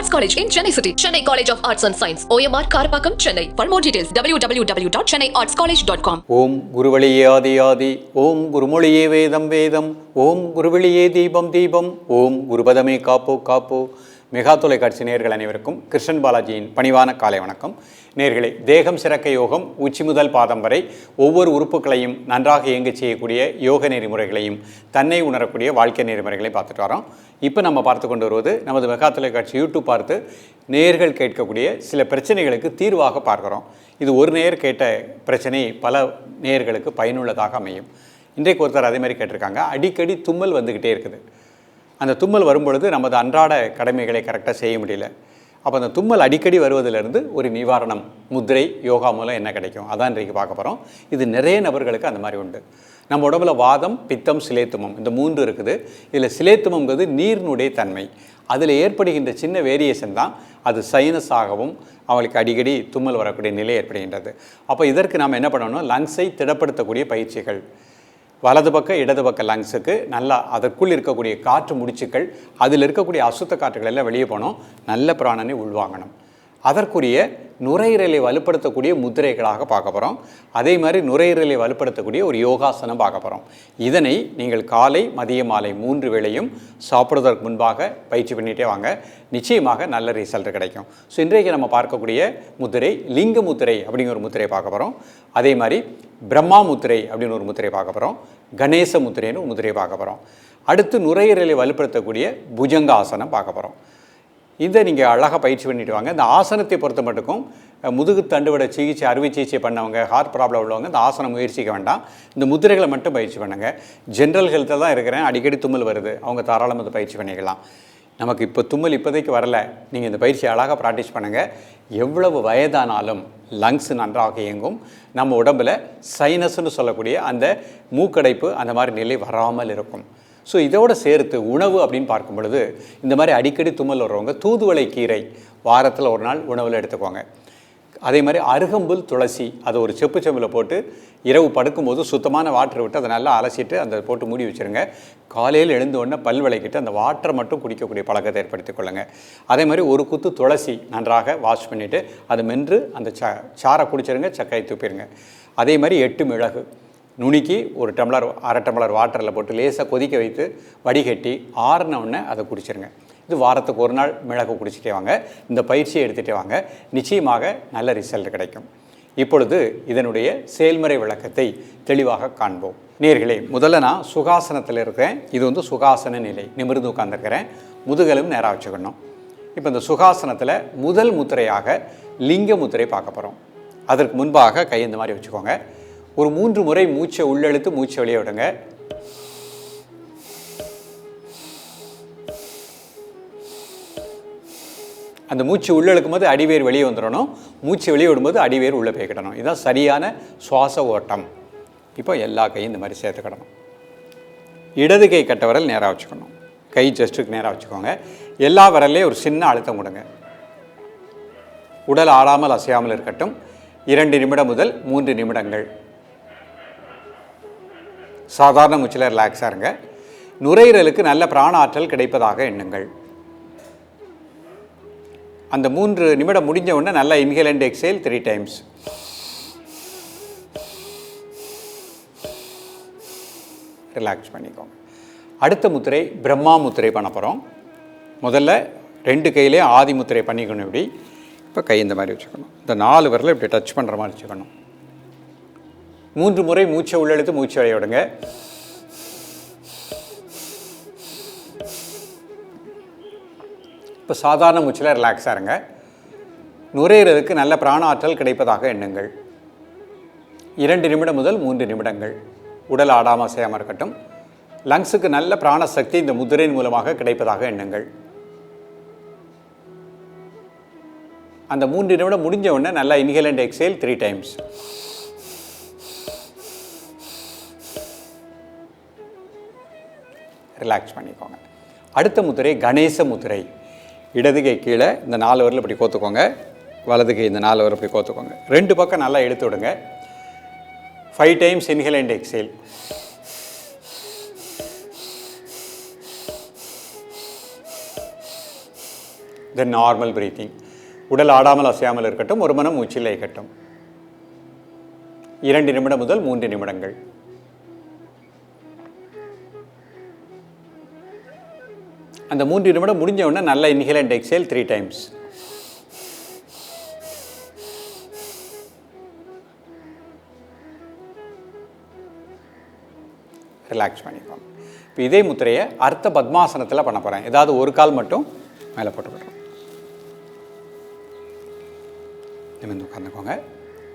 Arts College in Chennai City. Chennai College of Arts and Science. OMR Karapakam, Chennai. For more details, www.chennaiartscollege.com. ஓம் குருவழியே ஆதி ஆதி, ஓம் குருமொழியே வேதம் வேதம், ஓம் குருவழியே தீபம் தீபம், ஓம் குருபதமே காப்போ காப்போ. Mega தொலைக்காட்சி நேயர்கள் அனைவருக்கும் கிருஷ்ணன் பாலாஜியின் பணிவான காலை வணக்கம். நேயர்களே, தேகம் சிறக்க யோகம், உச்சி முதல் பாதம் வரை ஒவ்வொரு உறுப்புகளையும் நன்றாக இயங்க செய்யக்கூடிய யோக நெறிமுறைகளையும் தன்னை உணரக்கூடிய வாழ்க்கை நெறிமுறைகளையும் பார்த்துட்டு வரோம். இப்போ நம்ம பார்த்து கொண்டு வருவது நமது மெகா தொலைக்காட்சி யூடியூப் பார்த்து நேயர்கள் கேட்கக்கூடிய சில பிரச்சனைகளுக்கு தீர்வாக பார்க்குறோம். இது ஒரு நேயர் கேட்ட பிரச்சனை பல நேயர்களுக்கு பயனுள்ளதாக அமையும். இன்றைக்கு ஒருத்தர் அதே மாதிரி கேட்டிருக்காங்க. அடிக்கடி தும்மல் வந்துக்கிட்டே இருக்குது. அந்த தும்மல் வரும்பொழுது நமது அன்றாட கடமைகளை கரெக்டாக செய்ய முடியல. அப்போ அந்த தும்மல் அடிக்கடி வருவதிலிருந்து ஒரு நிவாரணம் முத்திரை யோகா மூலம் என்ன கிடைக்கும், அதான் இன்றைக்கு பார்க்க போகிறோம். இது நிறைய நபர்களுக்கு அந்த மாதிரி உண்டு. நம்ம உடம்புல வாதம், பித்தம், சிலேத்துமம் இந்த மூன்று இருக்குது. இதில் சிலேத்துமங்கிறது நீரினுடைய தன்மை. அதில் ஏற்படுகின்ற சின்ன வேரியேஷன் தான் அது சைனஸாகவும் அவங்களுக்கு அடிக்கடி தும்மல் வரக்கூடிய நிலை ஏற்படுகின்றது. அப்போ இதற்கு நாம் என்ன பண்ணணும், லங்ஸை திடப்படுத்தக்கூடிய பயிற்சிகள். வலது பக்கம் இடது பக்கம் லங்ஸுக்கு நல்லா அதற்குள் இருக்கக்கூடிய காற்று முடிச்சுக்கள், அதில் இருக்கக்கூடிய அசுத்த காற்றுகள் எல்லாம் வெளியே போனோம், நல்ல பிராணனை உள்வாங்கணும். அதற்குரிய நுரையீரலை வலுப்படுத்தக்கூடிய முத்திரைகளாக பார்க்க போகிறோம். அதே மாதிரி நுரையீரலை வலுப்படுத்தக்கூடிய ஒரு யோகாசனம் பார்க்க போகிறோம். இதனை நீங்கள் காலை மதிய மாலை 3 வேளையும் சாப்பிடுவதற்கு முன்பாக பயிற்சி பண்ணிகிட்டே வாங்க. நிச்சயமாக நல்ல ரிசல்ட் கிடைக்கும். ஸோ இன்றைக்கு நம்ம பார்க்கக்கூடிய முத்திரை லிங்க முத்திரை அப்படிங்கிற ஒரு முத்திரை பார்க்க போகிறோம். அதே மாதிரி பிரம்மா முத்திரை அப்படின்னு ஒரு முத்திரை பார்க்க போகிறோம். கணேச முத்திரைன்னு ஒரு முத்திரையை பார்க்க போகிறோம். அடுத்து நுரையீரலை வலுப்படுத்தக்கூடிய புஜங்காசனம் பார்க்க போகிறோம். இதை நீங்கள் அழகாக பயிற்சி பண்ணிட்டு வாங்க. இந்த ஆசனத்தை பொறுத்த மட்டுக்கும் முதுகு தண்டுவட சிகிச்சை, அறுவை சிகிச்சை பண்ணவங்க, ஹார்ட் ப்ராப்ளம் உள்ளவங்க இந்த ஆசனம் முயற்சிக்க வேண்டாம். இந்த முத்திரைகளை மட்டும் பயிற்சி பண்ணுங்கள். ஜென்ரல் ஹெல்த்தில் தான் இருக்கிறேன், அடிக்கடி தும்மல் வருது, அவங்க தாராளமாக இந்த பயிற்சி பண்ணிக்கலாம். நமக்கு இப்போ தும்மல் இப்போதைக்கு வரல, நீங்கள் இந்த பயிற்சியை அழகாக ப்ராக்டிஸ் பண்ணுங்கள். எவ்வளவு வயதானாலும் லங்ஸ் நன்றாக இயங்கும். நம்ம உடம்பில் சைனஸ்ன்னு சொல்லக்கூடிய அந்த மூக்கடைப்பு அந்த மாதிரி நிலை வராமல் இருக்கும். ஸோ இதோடு சேர்த்து உணவு அப்படின்னு பார்க்கும் பொழுது இந்த மாதிரி அடிக்கடி தும்மல் வர்றவங்க தூதுவளை கீரை வாரத்தில் ஒரு நாள் உணவில் எடுத்துக்கோங்க. அதே மாதிரி அருகம்புல், துளசி அதை ஒரு செப்பு செம்பில் போட்டு இரவு படுக்கும்போது சுத்தமான வாட்டர் விட்டு அதை நல்லா அலசிட்டு அந்த போட்டு மூடி வச்சுருங்க. காலையில் எழுந்த உடனே பல் விளக்கிட்டு அந்த வாட்டரை மட்டும் குடிக்கக்கூடிய பழக்கத்தை ஏற்படுத்திக் கொள்ளுங்கள். அதே மாதிரி ஒரு குத்து துளசி நன்றாக வாஷ் பண்ணிவிட்டு அதை மென்று அந்த சாரை குடிச்சிருங்க, சக்கையை துப்பிடுங்க. அதே மாதிரி 8 மிளகு நுணுக்கி ஒரு டம்ளர், அரை டம்ளர் வாட்டரில் போட்டு லேசாக கொதிக்க வைத்து வடிகட்டி ஆறின உடனே அதை குடிச்சிருங்க. இது வாரத்துக்கு ஒரு நாள் மிளகு குடிச்சிட்டே வாங்க. இந்த பயிற்சியை எடுத்துகிட்டே வாங்க. நிச்சயமாக நல்ல ரிசல்ட் கிடைக்கும். இப்பொழுது இதனுடைய செயல்முறை விளக்கத்தை தெளிவாக காண்போம். நேயர்களே, முதல்ல நான் சுகாசனத்தில் இருக்கிறேன். இது வந்து சுகாசன நிலை, நிமிர்ந்து உட்கார்ந்துருக்கிறேன். முதுகலும் நேராக வச்சுக்கணும். இப்போ இந்த சுகாசனத்தில் முதல் முத்திரையாக லிங்க முத்திரை பார்க்க போகிறோம். அதற்கு முன்பாக கை இந்த மாதிரி வச்சுக்கோங்க. ஒரு 3 முறை மூச்சை உள்ளெழுத்து மூச்சை வெளியே விடுங்க. அந்த மூச்சு உள்ளெழுக்கும் போது அடிவேர் வெளியே வந்துடணும், மூச்சு வெளியே விடும்போது அடிவேர் உள்ளே போய்க்கிடணும். இதுதான் சரியான சுவாச ஓட்டம். இப்போ எல்லா கையும் இந்த மாதிரி சேர்த்துக்கிடணும். இடது கை கட்ட விரல் நேராக வச்சுக்கணும். கை ஜஸ்ட்டுக்கு நேராக வச்சுக்கோங்க. எல்லா விரல்லையும் ஒரு சின்ன அழுத்தம் கொடுங்க. உடல் ஆடாமல் அசையாமல் இருக்கட்டும். 2 நிமிடம் முதல் 3 நிமிடங்கள் சாதாரண மூச்சில் ரிலாக்ஸாக இருங்க. நுரையீரலுக்கு நல்ல பிராண ஆற்றல் கிடைப்பதாக எண்ணுங்கள். அந்த 3 நிமிடம் முடிஞ்ச உடனே நல்லா inhale and exhale 3 times. Relax பண்ணிக்கோங்க. அடுத்த முத்திரை பிரம்மா முத்திரை பண்ண போகிறோம். முதல்ல 2 கையிலே ஆதி முத்திரை பண்ணிக்கணும். இப்படி இப்போ கை இந்த மாதிரி வச்சுக்கணும். இந்த 4 விரலை இப்படி டச் பண்ணுற மாதிரி வச்சுக்கணும். 3 முறை மூச்சை உள்ளெழுத்து மூச்சு வெளியே விடுங்க. இப்போ சாதாரண மூச்சில் ரிலாக்ஸாக இருங்க. நுரையீரலுக்கு நல்ல பிராண ஆற்றல் கிடைப்பதாக எண்ணுங்கள். 2 நிமிடம் முதல் 3 நிமிடங்கள் உடல் ஆடாமல் அசையாமல் இருக்கட்டும். லங்ஸுக்கு நல்ல பிராண சக்தி இந்த முத்திரையின் மூலமாக கிடைப்பதாக எண்ணுங்கள். அந்த 3 நிமிடம் முடிஞ்ச உடனே நல்லா inhale and exhale 3 times. Relax பண்ணிக்கோங்க. அடுத்த முத்திரை கணேச முத்திரை. இடது கை கீழே இந்த 4 விரல் இப்படி கோத்துக்கோங்க. வலது கை இந்த 4 விரல் இப்படி கோத்துக்கோங்க. 2 பக்கம் நல்லா இழுத்து விடுங்க. 5 times inhale and exhale. Then normal breathing. உடல் ஆடாமல் அசையாமல் இருக்கட்டும். ஒரு மனம் மூச்சில் இயக்கட்டும். 2 நிமிடம் முதல் 3 நிமிடங்கள். அந்த 3 நிமிடம் முடிஞ்ச உடனே நல்ல inhale and exhale 3 times. Relax பண்ணிக்கோங்க. இப்போ இதே முத்திரையை அர்த்த பத்மாசனத்தில் பண்ண போகிறேன். ஏதாவது ஒரு கால் மட்டும் மேலே போட்டுக்கிட்டோம். நிமிர்ந்து உட்காந்துக்கோங்க.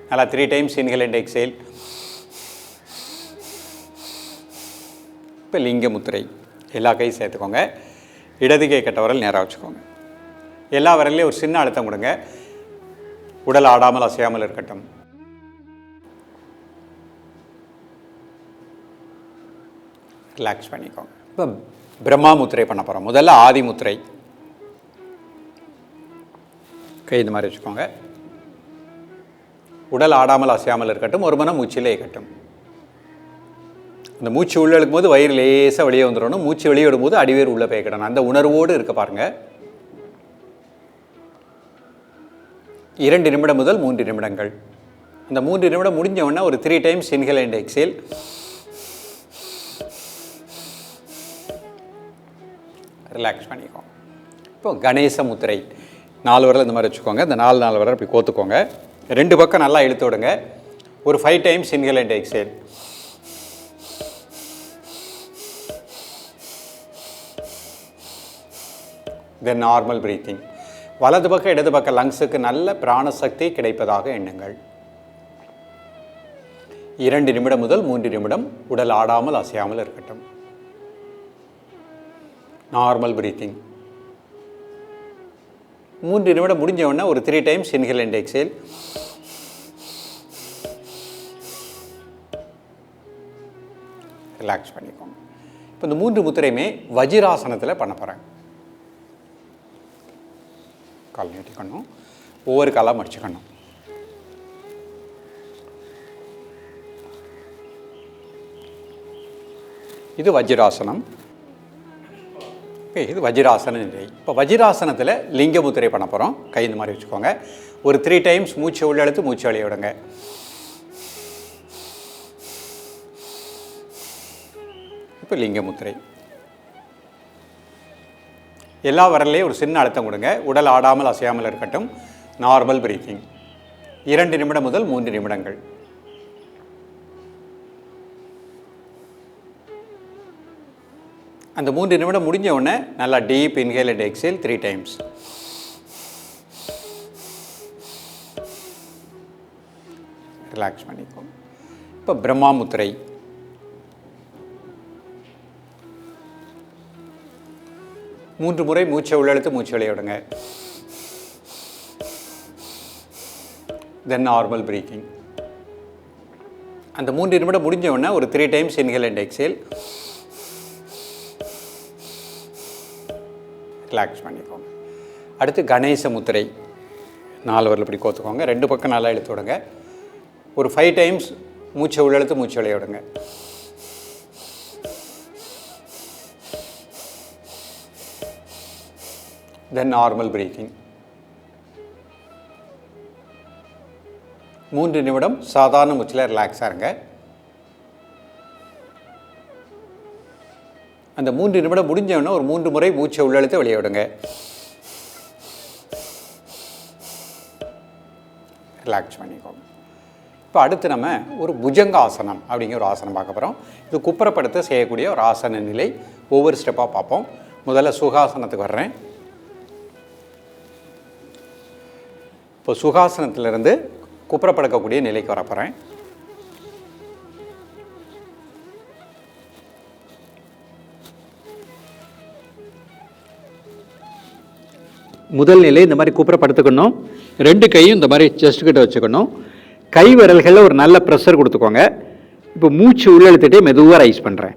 நல்லா 3 டைம்ஸ் இன்ஹேல் அண்ட் எக்ஸேல். இப்போ லிங்க முத்திரை. எல்லா கையும் சேர்த்துக்கோங்க. இடது கை கட்ட விரல் நேராக வச்சுக்கோங்க. எல்லா விரல்லையும் ஒரு சின்ன அழுத்தம் கொடுங்க. உடல் ஆடாமல் அசையாமல் இருக்கட்டும். ரிலாக்ஸ் பண்ணிக்கோங்க. இப்போ பிரம்மா முத்திரை பண்ண போகிறோம். முதல்ல ஆதி முத்திரை. கை இந்த மாதிரி வச்சுக்கோங்க. உடல் ஆடாமல் அசையாமல் இருக்கட்டும். ஒரு மனம் மூச்சிலே இயக்கட்டும். அந்த மூச்சு உள்ளே இழுக்கும்போது வயிறு லேசாக வெளியே வந்துடணும். மூச்சு வெளியே விடும்போது அடிவேர் உள்ளே போய்க்கிடணும். அந்த உணர்வோடு இருக்க பாருங்கள். 2 நிமிடம் முதல் 3 நிமிடங்கள். அந்த 3 நிமிடம் முடிஞ்ச உடனே ஒரு 3 times inhale and exhale. Relax பண்ணிக்கோங்க. இப்போ கணேச முத்திரை. 4 விரல் இந்த மாதிரி வச்சுக்கோங்க. இந்த 4 விரல் இப்படி கோத்துக்கோங்க. 2 பக்கம் நல்லா இழுத்து விடுங்க. ஒரு 5 times inhale and exhale. Then normal breathing. வலது பக்கம் இடது பக்கம் லங்ஸுக்கு நல்ல பிராணசக்தி கிடைப்பதாக எண்ணுங்கள். 2 நிமிடம் முதல் 3 நிமிடம் உடல் ஆடாமல் அசையாமல் இருக்கட்டும். Normal breathing. 3 நிமிடம் முடிஞ்ச உடனே ஒரு 3 times inhale and exhale. Relax பண்ணிக்கோங்க. இப்போ இந்த 3 முத்திரையுமே வஜிராசனத்தில் பண்ண போகிறேன். கால் நீட்டிக்கணும். ஒவ்வொரு காலாக மடிச்சுக்கணும். இது வஜிராசனம். இது வஜிராசன நிலை. இப்போ வஜிராசனத்தில் லிங்க முத்திரை பண்ண போகிறோம். கை இந்த மாதிரி வச்சுக்கோங்க. ஒரு 3 டைம்ஸ் மூச்சு உள்ள எடுத்து மூச்சு வெளியே விடுங்க. இப்போ லிங்க முத்திரை. எல்லா விரல்லையும் ஒரு சின்ன அழுத்தம் கொடுங்க. உடல் ஆடாமல் அசையாமல் இருக்கட்டும். Normal breathing. 2 நிமிடம் முதல் 3 நிமிடங்கள். அந்த 3 நிமிடம் முடிஞ்ச உடனே நல்லா deep inhale and exhale 3 times. Relax பண்ணிக்கோங்க. இப்போ பிரம்மா முத்திரை. 3 முறை மூச்சை உள்ளெழுத்து மூச்சு வெளியே விடுங்க. தென் நார்மல் பிரீத்திங். அந்த 3 நிமிடம் முடிஞ்ச உடனே ஒரு 3 times inhale and exhale. Relax பண்ணிக்கோங்க. அடுத்து கணேச முத்திரை. 4 விரல் இப்படி கோத்துக்கோங்க. 2 பக்கம் நல்லா இழுத்து விடுங்க. ஒரு 5 டைம்ஸ் மூச்சை உள்ளெழுத்து மூச்சு வெளியே விடுங்க. தென் நார்மல் பிரீத்திங். 3 நிமிடம் சாதாரண மூச்சில் ரிலாக்ஸாக இருங்க. அந்த 3 நிமிடம் முடிஞ்சவொடனே ஒரு 3 முறை மூச்சை உள்ளெழுத்து வெளியே விடுங்க. ரிலாக்ஸ் பண்ணிக்கோங்க. இப்போ அடுத்து நம்ம ஒரு புஜங்காசனம் அப்படிங்கிற ஒரு ஆசனம் பார்க்க போகிறோம். இது குப்புறப்படுத்த செய்யக்கூடிய ஒரு ஆசன நிலை. ஒவ்வொரு ஸ்டெப்பாக பார்ப்போம். முதல்ல சுகாசனத்துக்கு வர்றேன். இப்போ சுகாசனத்திலிருந்து குப்புறப்படுக்கக்கூடிய நிலைக்கு வர போகிறேன். முதல் நிலை இந்த மாதிரி குப்புறப்படுத்திக்கணும். 2 கையும் இந்த மாதிரி செஸ்ட் கிட்ட வச்சுக்கணும். கை விரல்களில் ஒரு நல்ல ப்ரெஷர் கொடுத்துக்கோங்க. இப்போ மூச்சு உள்ளெழுத்துட்டே மெதுவாக ரைஸ் பண்ணுறேன்.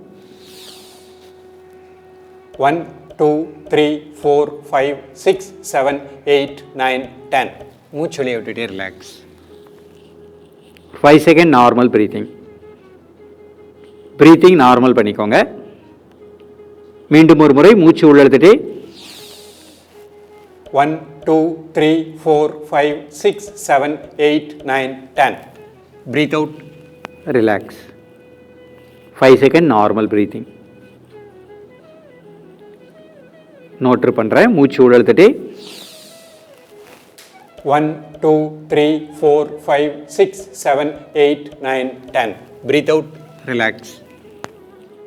1 2 3 4 5 6 7 8 9 10. மூச்சு வெளியே விட்டுட்டே relax. 5 second normal breathing. Breathing normal பண்ணிக்கோங்க. மீண்டும் ஒரு முறை மூச்சு உள்ளெழுத்துட்டே 1 2 3 4 5 6 7 8 9 10. Breathe out, relax. 5 seconds normal breathing. Notre பண்ணுறேன். மூச்சு உள்ள இழுத்துட்டு 1 2 3 4 5 6 7 8 9 10. Breathe out, relax.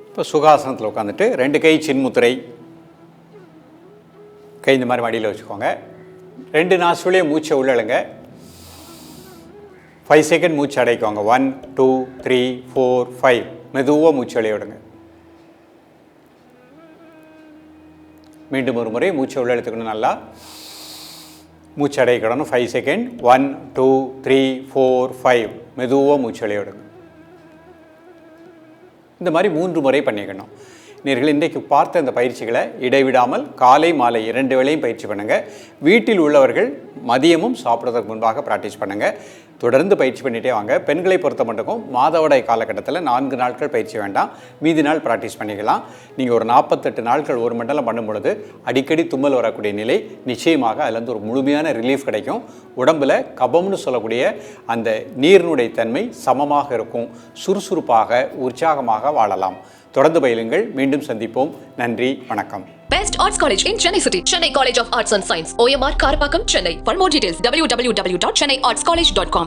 இப்போ சுகாசனத்தில் உட்காந்துட்டு 2 கை சின்முத்திரை, கை இந்த மாதிரி மடியில் வச்சுக்கோங்க. 2 நாசுலேயே மூச்சை உள்ளழுங்க. 5 செகண்ட் மூச்சு அடைக்குவாங்க. 1 2 3 4 5. மெதுவாக மூச்சு அடைய விடுங்க. மீண்டும் ஒரு முறை மூச்சை உள்ள எடுத்துக்கணும். நல்லா மூச்சு அடைக்கணும். 5 செகண்ட். 1 2 3 4 5. மெதுவாக மூச்சு அடைய விடுங்க. இந்த மாதிரி 3 முறை பண்ணிக்கணும். நீங்கள் இன்றைக்கு பார்த்த இந்த பயிற்சிகளை இடைவிடாமல் காலை மாலை 2 வேளையும் பயிற்சி பண்ணுங்கள். வீட்டில் உள்ளவர்கள் மதியமும் சாப்பிட்றதுக்கு முன்பாக ப்ராக்டிஸ் பண்ணுங்கள். தொடர்ந்து பயிற்சி பண்ணிகிட்டே வாங்க. பெண்களை பொறுத்த மட்டுக்கும் மாதவிடாய் காலகட்டத்தில் 4 நாட்கள் பயிற்சி வேண்டாம், மீதி நாள் ப்ராக்டிஸ் பண்ணிக்கலாம். நீங்கள் ஒரு 48 நாட்கள் ஒரு மண்டலம் பண்ணும் பொழுது அடிக்கடி தும்மல் வரக்கூடிய நிலை நிச்சயமாக அதுலேருந்து ஒரு முழுமையான ரிலீஃப் கிடைக்கும். உடம்பில் கபம்னு சொல்லக்கூடிய அந்த நீரினுடைய தன்மை சமமாக இருக்கும். சுறுசுறுப்பாக உற்சாகமாக வாழலாம். தொடர்ந்து பயிலுங்கள். மீண்டும் சந்திப்போம். நன்றி, வணக்கம். Best Arts College in Chennai City. Chennai College of Arts and Science. OMR Karapakam, Chennai. For more details, www.chennaiartscollege.com.